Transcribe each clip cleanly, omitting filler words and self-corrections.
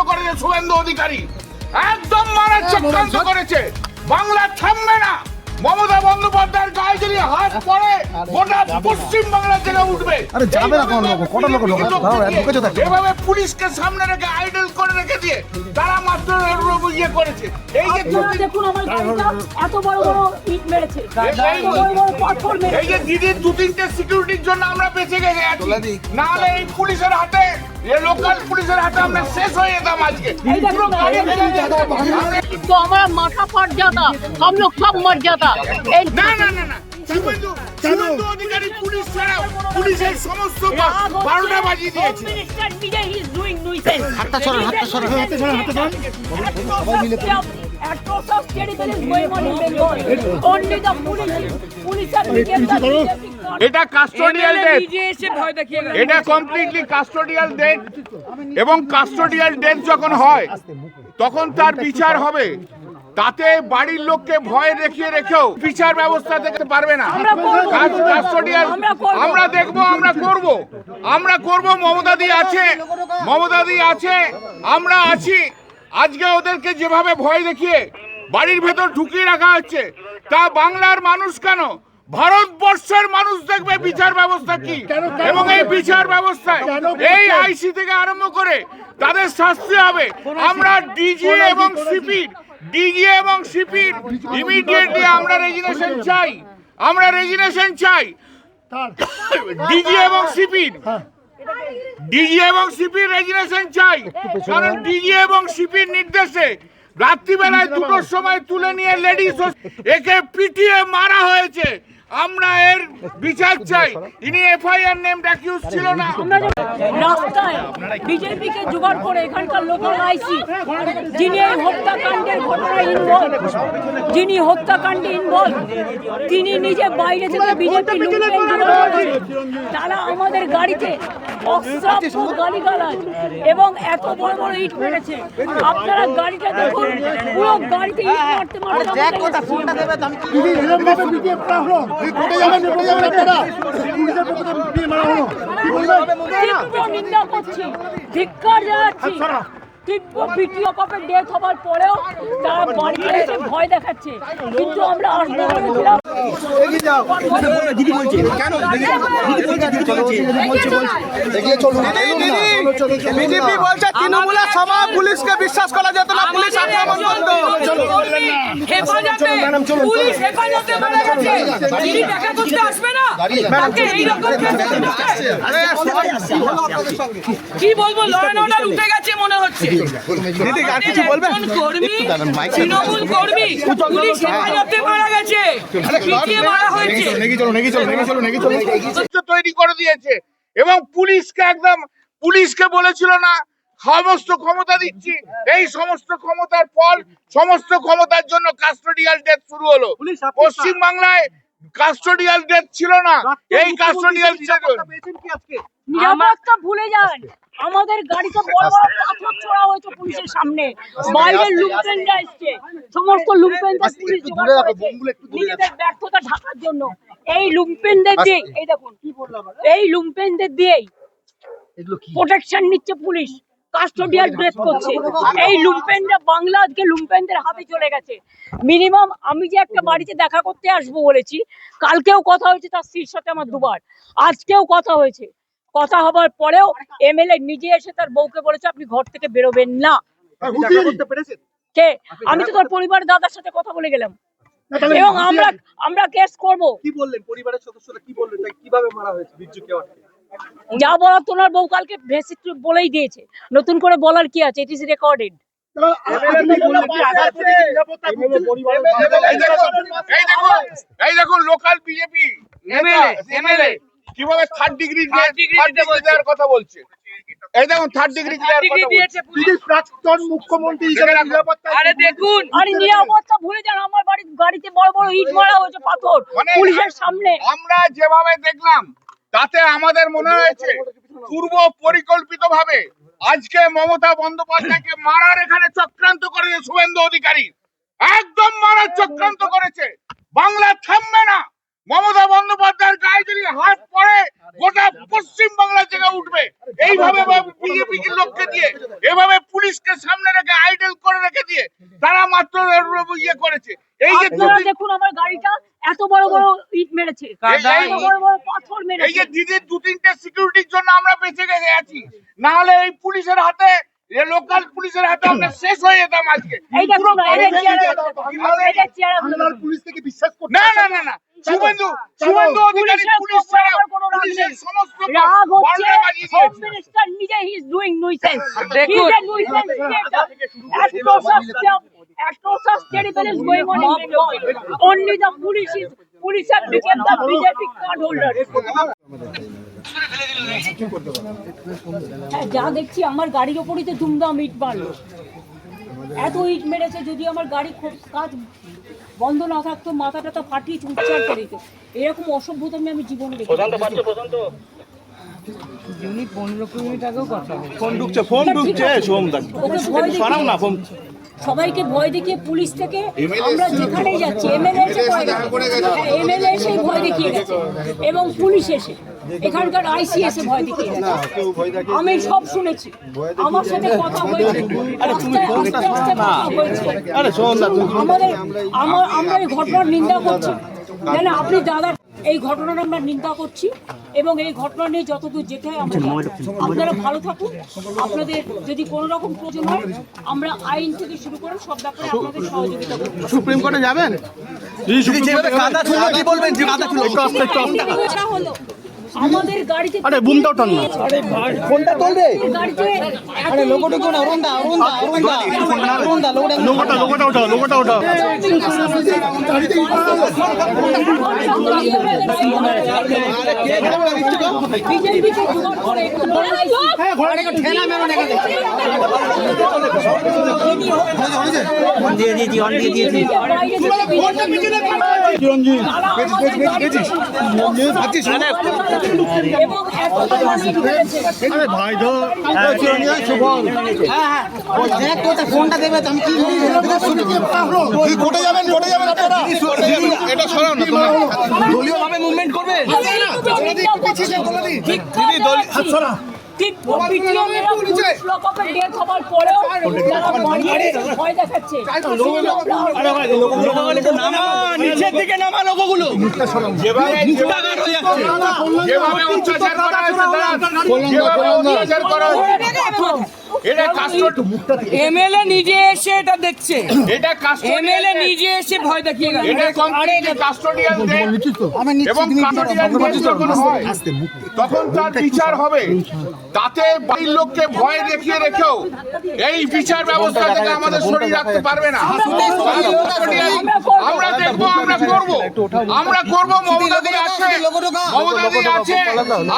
করেছে শুভেন্দু অধিকারী, একদম মারার চক্রান্ত করেছে। বাংলা থামবে না। মমতা বন্দ্যোপাধ্যায়ের গায়ে যদি হাত পড়ে গোটা পশ্চিম বাংলা থেকে উঠবে। এভাবে পুলিশকে সামনে রেখে আইডল করে রেখে দিয়ে তারা মাত্র ইয়ে করেছে। এই যে দেখুন আমার গাড়িটা এত বড় বড় ইট মেরেছে, পাথর মেরেছে। এই যে দিদির 2-3টে সিকিউরিটির জন্য আমরা বেঁচে গেছি, নাহলে এই পুলিশের হাতে, লোকাল পুলিশের হাতে আমরা শেষ হয়ে যেতাম আজকে। तो हमारा माथा फट जाता, हम लोग सब मर जाता। না না না না, শুভেন্দু অধিকারী পুলিশ ছাড়াও পুলিশের সমস্ত 12টা বাজিয়ে দিয়েছে। Minister Vijay he is doing nuisance. হাতটা সরান, হাতটা সরান, হাতটা সরান, হাতটা সরান। সবাই মিলে atrocious of terrible is going on in Bengal. Only the police are এটা কাস্টোডিয়াল ডেথ, এটা কমপ্লিটলি কাস্টোডিয়াল ডেথ, এবং কাস্টোডিয়াল ডেথ যখন হয় তখন তার বিচার হবে। তাতে বাড়ির লোককে ভয় দেখিয়ে রেখেও বিচার ব্যবস্থা দেখতে পারবে না। কাস্টোডিয়াল আমরা দেখবো, আমরা করব। মমতাদি আছে, আমরা আছি। আজকে ওদেরকে যেভাবে ভয় দেখিয়ে বাড়ির ভেতর ঢুকিয়ে রাখা হচ্ছে, তা বাংলার মানুষ কেন, ভারতবর্ষের মানুষ দেখবে বিচার ব্যবস্থা কি। এবং এই বিচার ব্যবস্থায় এই আইসি থেকে আরম্ভ করে তাদের শাস্তি হবে। আমরা ডিজি এবং সিপির ইমিডিয়েটলি আমরা রেজিগনেশন চাই। ডিজি এবং সিপির রেজিগনেশন চাই, কারণ ডিজি এবং সিপির নির্দেশে রাত্রিবেলায় 2টোর সময় তুলে নিয়ে লেডিস একে পিটিয়ে মারা হয়েছে। আমরা এর বিচার চাই। ইনি এফআইআর নেম অ্যাকিউজ ছিল না। রাস্তায় বিজেপিকে জোগাড় করে এখানকার লোকাল আইসি যিনি এই হত্যাকাণ্ডের ঘটনায় ইনভলভ, তিনি নিজে বাইরে থেকে বিজেপি তারা আমাদের গাড়িতে অশ্রাব্য গালিগালাজ এবং এত বড় বড় ইট মেরেছে। আপনারা গাড়িটা দেখুন, পুরো গাড়িতে ইট মারতে নিন্দা করছি, ধিক্কার জানাচ্ছি। তীব্র ভিডিও কপে ডেথ হবার পরেও তারা বাড়িতে এসে ভয় দেখাচ্ছে, কিন্তু আমরা আসবো বলেছিলাম। বিজেপি বলছে তৃণমূলের সময় পুলিশকে বিশ্বাস করা যেত না, পুলিশ আক্রমণ করতো। কি বলবো, ল অ্যান্ড অর্ডার উঠে গেছে মনে হচ্ছে। তৃণমূল কর্মী পুলিশ হেফাজতে মারা গেছে, পিটিয়ে মারা হয়েছে, তৈরি করে দিয়েছে। এবং পুলিশকে বলেছিল না সমস্ত ক্ষমতা দিচ্ছি, এই সমস্ত ক্ষমতার ফল, সমস্ত ক্ষমতার জন্য কাস্টোডিয়াল ডেথ শুরু হলো। পশ্চিম বাংলায় কাস্টোডিয়াল ডেথ ছিল না, এই কাস্টোডিয়াল নিরাপত্তা ভুলে যান। আমাদের গাড়িতে বড় বড় পাথর ছোড়া হয়েছে পুলিশের সামনে, বাইরের লুম্পেনরা এসছে, সমস্ত লুম্পেনদের পুলিশ জোগাড় করেছে নিজেদের ব্যর্থতা ঢাকার জন্য। এই লুম্পেনদের দিয়ে, এই দেখুন, এই লুম্পেনদের দিয়েই প্রোটেকশন নিচ্ছে পুলিশ, কাস্টোডিয়াল ডেথ করছে। এই লুম্পেনরা বাংলা আজকে লুম্পেনদের হাতে চলে গেছে। মিনিমাম আমি যে একটা বাড়িতে দেখা করতে আসবো বলেছি, কালকেও কথা হয়েছে তার স্ত্রীর সাথে আমার দুবার, আজকেও কথা হয়েছে। কথা হবার পরেও এমএলএ নিজে এসে তার বউকে বলেছে আপনি ঘর থেকে বেরোবেন না। কে? আমি তো তোর পরিবারের দাদার সাথে কথা বলে গেলাম, এবং আমরা কেস করব। কি বললেন পরিবারের সদস্যরা, কি বললেন, কিভাবে মারা হয়েছে বিজুকে? যা বলার তোমার বউ কালকে ভেসিট বলেই দিয়েছে, নতুন করে বলার কি আছে? It is recorded. এই দেখুন লোকাল বিজেপি এমএলএ কিভাবে থার্ড ডিগ্রি দেওয়ার কথা বলছে। এই দেখুন থার্ড ডিগ্রি প্রাক্তন মুখ্যমন্ত্রী হিসেবে আরে দেখুন, আরে নিরাপত্তা ভুলে যান। আমার গাড়িতে বড় বড় ইট মারা হয়েছে, পাথর পুলিশের সামনে। আমরা যেভাবে দেখলাম তাতে আমাদের মনে হয়েছে পূর্ব পরিকল্পিত ভাবে আজকে মমতা বন্দ্যোপাধ্যায়কে মারার এখানে চক্রান্ত করেছে শুভেন্দু অধিকারী, একদম মারার চক্রান্ত করেছে। বাংলা থামবে না। মমতা বন্দ্যোপাধ্যায়ের গায়ে যদি হাত পড়ে গোটা পশ্চিম বাংলা থেকে উঠবে। এইভাবে বিজেপি লোককে দিয়ে, এভাবে পুলিশকে সামনে রেখে আইডল করে রেখে দিয়ে তারা মাত্র ইয়ে করেছে। এই যে আপনারা দেখুন আমার গাড়িটা এত বড় বড় ইট মেরেছে, এত বড় বড় পাথর এই মেরেছে। যে দিদির 2-3টে সিকিউরিটির জন্য আমরা বেঁচে গেছি, না হলে এই পুলিশের হাতে, লোকাল পুলিশের হাতে আমরা শেষ হয়ে যেতাম আজকে। এই দেখুন না, এটা চেয়ার পুলিশ থেকে বিশ্বাস করতে না না না না, শুভেন্দু অধিকারী পুলিশ ছাড়া পুলিশের সমস্ত রাগ হচ্ছে বারোটা বাজিয়ে হোম দিয়েছে। মিনিস্টার নিজে হি ইজ ডুইং নুইসেন্স। দেখুন। He is a nuisance creator. Atrocious terrible is going on in Bengal. Only the police have become the BJP card holder. হ্যাঁ, যা দেখছি আমার গাড়ির ওপরই তো দুমদাম ইট মারলো, এত ইট মেরেছে। যদি আমার গাড়ি কাজ বন্ধ না থাকতো মাথাটা তো ফাটিয়ে উচ্চার করে দিত। এরকম অসভ্যতা আমি জীবনে দেখি। সবাইকে ভয় দেখিয়ে পুলিশ থেকে আমরা যেখানেই যাচ্ছি, এমএলএ এসে ভয় দেখিয়ে গেছে এবং পুলিশ এসে এখানকার আইসি এসে ভয় দেখিয়ে গেছে। আমি সব শুনেছি, আমার সাথে কথা হয়েছে, আস্তে আস্তে কথা হয়েছে। আমরা এই ঘটনার নিন্দা করছি, জানেন আপনি দাদা, এই ঘটনার আমরা নিন্দা করছি এবং এই ঘটনা নিয়ে যতদূর যেতে হয় আমরা আপনারা ভালো থাকুন। আপনাদের যদি কোনো রকম প্রয়োজন হয় আমরা আইন থেকে শুরু করে সব ব্যাপারে আপনাদের সহযোগিতা করব। সুপ্রিম কোর্টে যাবেন? কি বলবেন? আমাদের গাড়িতে আরে বুমটা ওঠান না। আরে ফোনটা তুলবে। গাড়িতে আরে লোগোটা কোন অরুণদা লোগোটা ওঠাও। বিজেপিকে জোগাড় করে ঠেলা মেরো এবং আরে ভাই ধর ফোনটা দেবে আমি কি কোর্টে যাবেন আপনারা? এটা সরাও না, তোমরা দলীয় ভাবে মুভমেন্ট করবে। ঠিক ডেট হবার পরেও যারা ভয় দেখাচ্ছে। নিচের দিকে নামা লোকগুলো যেভাবে অত্যাচার করা হয়েছে, যেভাবে অত্যাচার করা হয়েছে, এটা এমএলএ নিজে এসে এটা দেখছে, এটা এমএলএ নিজে এসে ভয় দেখিয়ে গেল। এটা কমপ্লিটলি কাস্টোডিয়াল ডেট এবং কাস্টোডিয়াল ডেট যখন হয় তখন তার বিচার হবে। তাতে বাড়ির লোককে ভয় দেখিয়ে রেখেও এই বিচার ব্যবস্থা থেকে আমাদের সরিয়ে রাখতে পারবে না। আমরা দেখবো, আমরা করবো। মমতাদি আছে,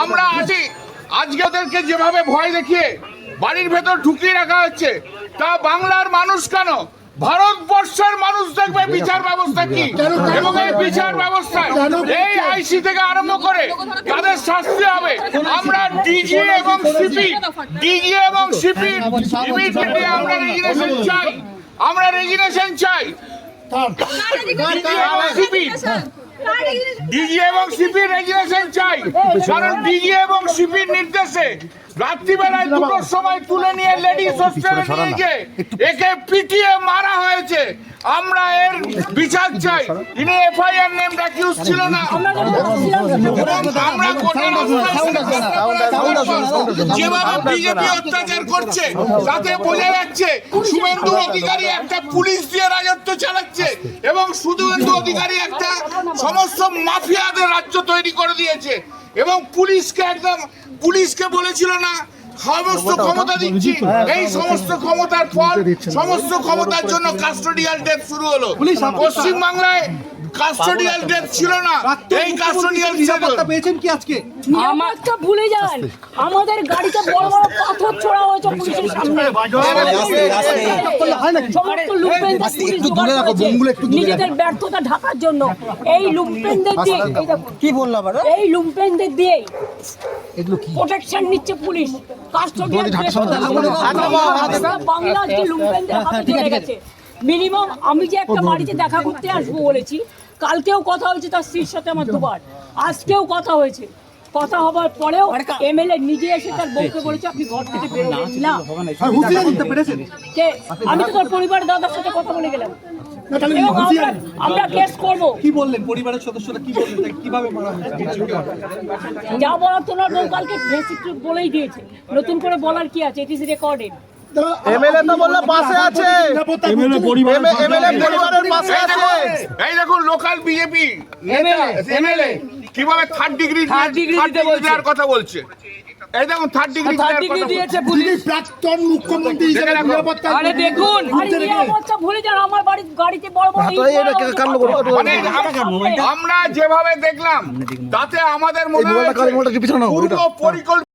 আমরা আছি। আজকে ওদেরকে যেভাবে ভয় দেখিয়ে বাড়ির ভেতর ঢুকিয়ে রাখা হচ্ছে, তা বাংলার মানুষ কেন, ভারতবর্ষের মানুষ দেখবে বিচার ব্যবস্থা কি এবং এই বিচার ব্যবস্থায় এই আইসি থেকে আরম্ভ করে তাদের শাস্তি হবে। আমরা ডিজি এবং সিপি ইমিডিয়েটলি আমরা রেজিগনেশন চাই। ডিজি এবং সিপি রেজিগনেশন চাই, কারণ ডিজি এবং সিপির নির্দেশে রাত্রিবেলায় 2টোর সময় তুলে নিয়ে লেডিস হোস্টেলে নিয়ে গিয়ে একে পিটিয়ে মারা হয়েছে। আমরা এর বিচার চাই। ইনি এফআইআর নেম অ্যাকিউজ ছিল না। আমরা যেভাবে বিজেপি অত্যাচার করছে তাতে বোঝা যাচ্ছে শুভেন্দু অধিকারী একটা পুলিশ দিয়ে রাজত্ব চালাচ্ছে এবং শুভেন্দু অধিকারী একটা সমস্ত মাফিয়াদের রাজ্য তৈরি করে দিয়েছে এবং পুলিশকে বলেছিল না সমস্ত ক্ষমতা দিচ্ছি। এই সমস্ত ক্ষমতার ফল, সমস্ত ক্ষমতার জন্য কাস্টোডিয়াল ডেথ শুরু হলো। পশ্চিম বাংলায় কাস্টোডিয়াল ডেথ ছিল না, এই কাস্টোডিয়াল পেয়েছেন কি আজকে? আমারটা ভুলে যান, আমাদের গাড়িতে বড় বড় পাথর ছোড়া হয়েছে পুলিশের সামনে। সমস্ত লুম্পেনদের পুলিশ জোগাড় করেছে নিজেদের ব্যর্থতা ঢাকার জন্য। এই লুম্পেনদের দিয়ে কি বললাম? এই লুম্পেনদের দিয়ে প্রোটেকশন নিচ্ছে পুলিশ। কাস্টোডিয়াল বাংলা আজকে লুম্পেনদের হাতে চলে গেছে। মিনিমাম আমি যে একটা বাড়িতে দেখা করতে আসবো বলেছি, কালকেও কথা হয়েছে তার স্ত্রীর সাথে আমার দুবার, আজকেও কথা হয়েছে। কথা হবার পরেও এমএলএ নিজে এসে তার বউকে বলেছে আপনি ঘর থেকে বেরোবেন না। কে? আমি তো তোর পরিবার দাদার সাথে কথা বলে গেলাম এবং আমরা কেস করবো। কি বললেন পরিবারের সদস্যরা, কি বললেন, কিভাবে মারা হয়েছে? যা বলার তোমার বউ কালকে বেসিক বলেই দিয়েছে, নতুন করে বলার কি আছে? It is recorded. এমএলএ তো বললো পাশে আছে, এমএলএ পরিবারের পাশে আছে। এই দেখুন লোকাল বিজেপি এমএলএ কিভাবে থার্ড ডিগ্রি দেওয়ার কথা বলছে। এই দেখুন থার্ড ডিগ্রি দিয়েছে পুলিশ। প্রাক্তন মুখ্যমন্ত্রী হিসেবে নিরাপত্তা আরে দেখুন, আরে নিরাপত্তা ভুলে যান, আমার বাড়ির গাড়িতে বড় বড় মানে আমরা যেভাবে দেখলাম তাতে আমাদের মনে হয় পূর্ব পরিকল্পিত